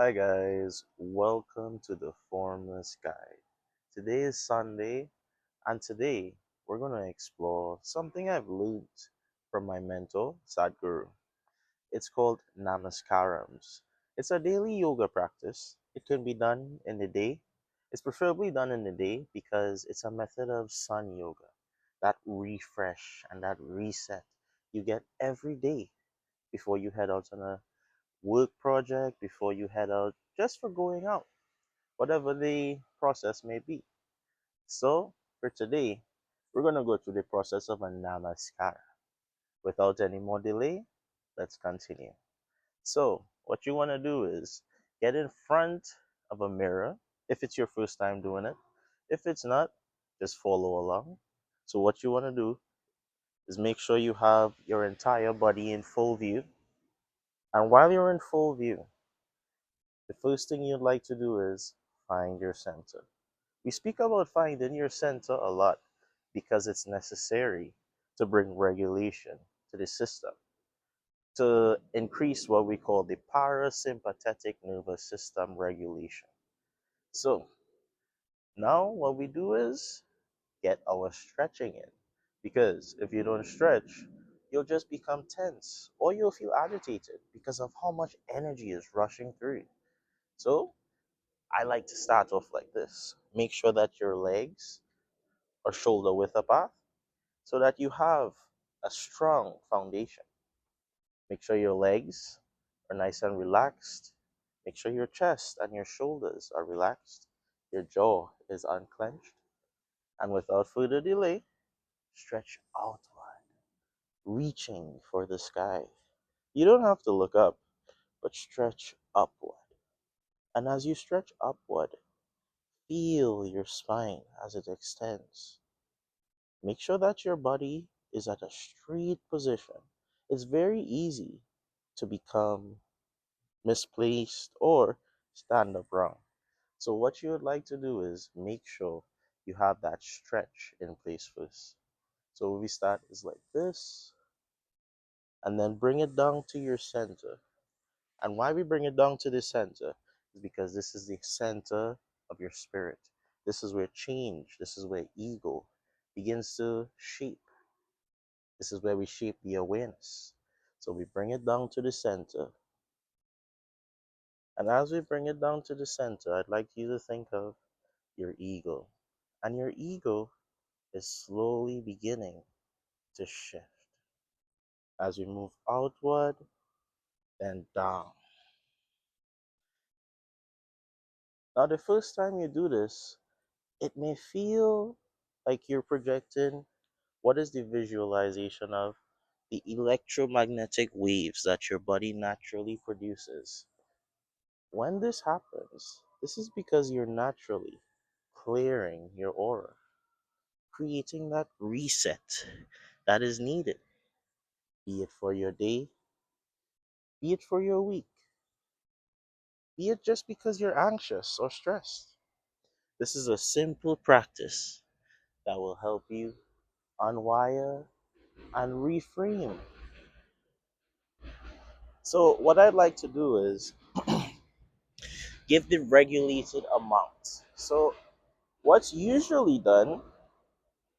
Hi guys, welcome to the Formless Guide. Today is Sunday, and today we're going to explore something I've learned from my mentor, Sadhguru. It's called Namaskarams. It's a daily yoga practice. It can be done in the day. It's preferably done in the day because it's a method of sun yoga. That refresh and that reset you get every day before you head out on a work project, before you head out just for going out, whatever the process may be. So, for today, we're going to go through the process of a namaskara. Without any more delay, let's continue. So, what you want to do is get in front of a mirror if it's your first time doing it. If it's not, just follow along. So, what you want to do is make sure you have your entire body in full view. And while you're in full view, the first thing you'd like to do is find your center. We speak about finding your center a lot because it's necessary to bring regulation to the system, to increase what we call the parasympathetic nervous system regulation. So now what we do is get our stretching in, because if you don't stretch, you'll just become tense or you'll feel agitated because of how much energy is rushing through. So I like to start off like this. Make sure that your legs are shoulder width apart so that you have a strong foundation. Make sure your legs are nice and relaxed. Make sure your chest and your shoulders are relaxed. Your jaw is unclenched. And without further delay, stretch outward, reaching for the sky. You don't have to look up, but stretch upward. And as you stretch upward, feel your spine as it extends. Make sure that your body is at a straight position. It's very easy to become misplaced or stand up wrong. So, what you would like to do is make sure you have that stretch in place first. So, we start is like this, and then bring it down to your center. And why we bring it down to the center is because this is the center of your spirit. This is where change, this is where ego begins to shape. This is where we shape the awareness. So we bring it down to the center. And as we bring it down to the center, I'd like you to think of your ego. And your ego is slowly beginning to shift as we move outward and down. Now, the first time you do this, it may feel like you're projecting what is the visualization of the electromagnetic waves that your body naturally produces. When this happens, this is because you're naturally clearing your aura, creating that reset that is needed, be it for your day, be it for your week, be it just because you're anxious or stressed. This is a simple practice that will help you unwire and reframe. So, what I'd like to do is give the regulated amount. So, what's usually done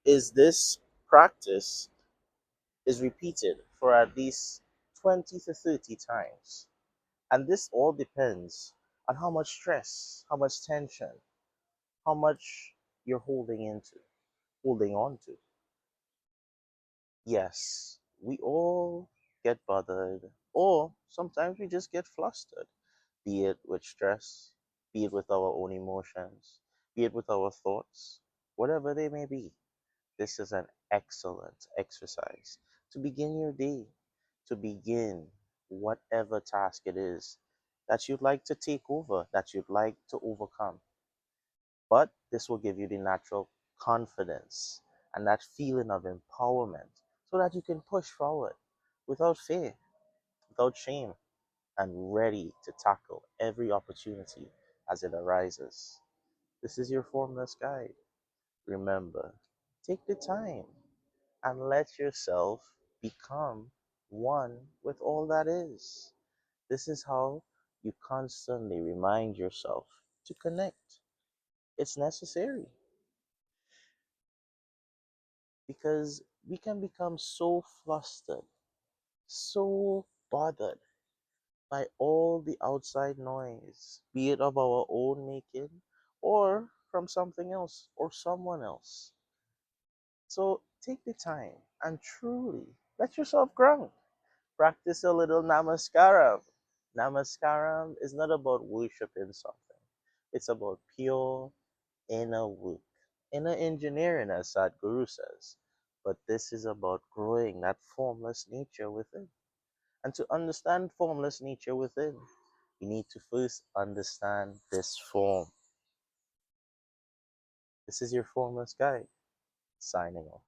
is this practice is repeated for at least 20 to 30 times. And this all depends on how much stress, how much tension, how much you're holding on to. Yes, we all get bothered, or sometimes we just get flustered, be it with stress, be it with our own emotions, be it with our thoughts, whatever they may be. This is an excellent exercise to begin your day, to begin whatever task it is that you'd like to take over, that you'd like to overcome. But this will give you the natural confidence and that feeling of empowerment so that you can push forward without fear, without shame, and ready to tackle every opportunity as it arises. This is your formless guide. Remember, take the time and let yourself become one with all that is. This is how You constantly remind yourself to connect. It's necessary because we can become so flustered, so bothered by all the outside noise, be it of our own making or from something else or someone else. So take the time and truly let yourself ground. Practice a little namaskaram. Namaskaram is not about worshiping something. It's about pure inner work, inner engineering, as Sadhguru says. But this is about growing that formless nature within. And to understand formless nature within, you need to first understand this form. This is your formless guide, signing off.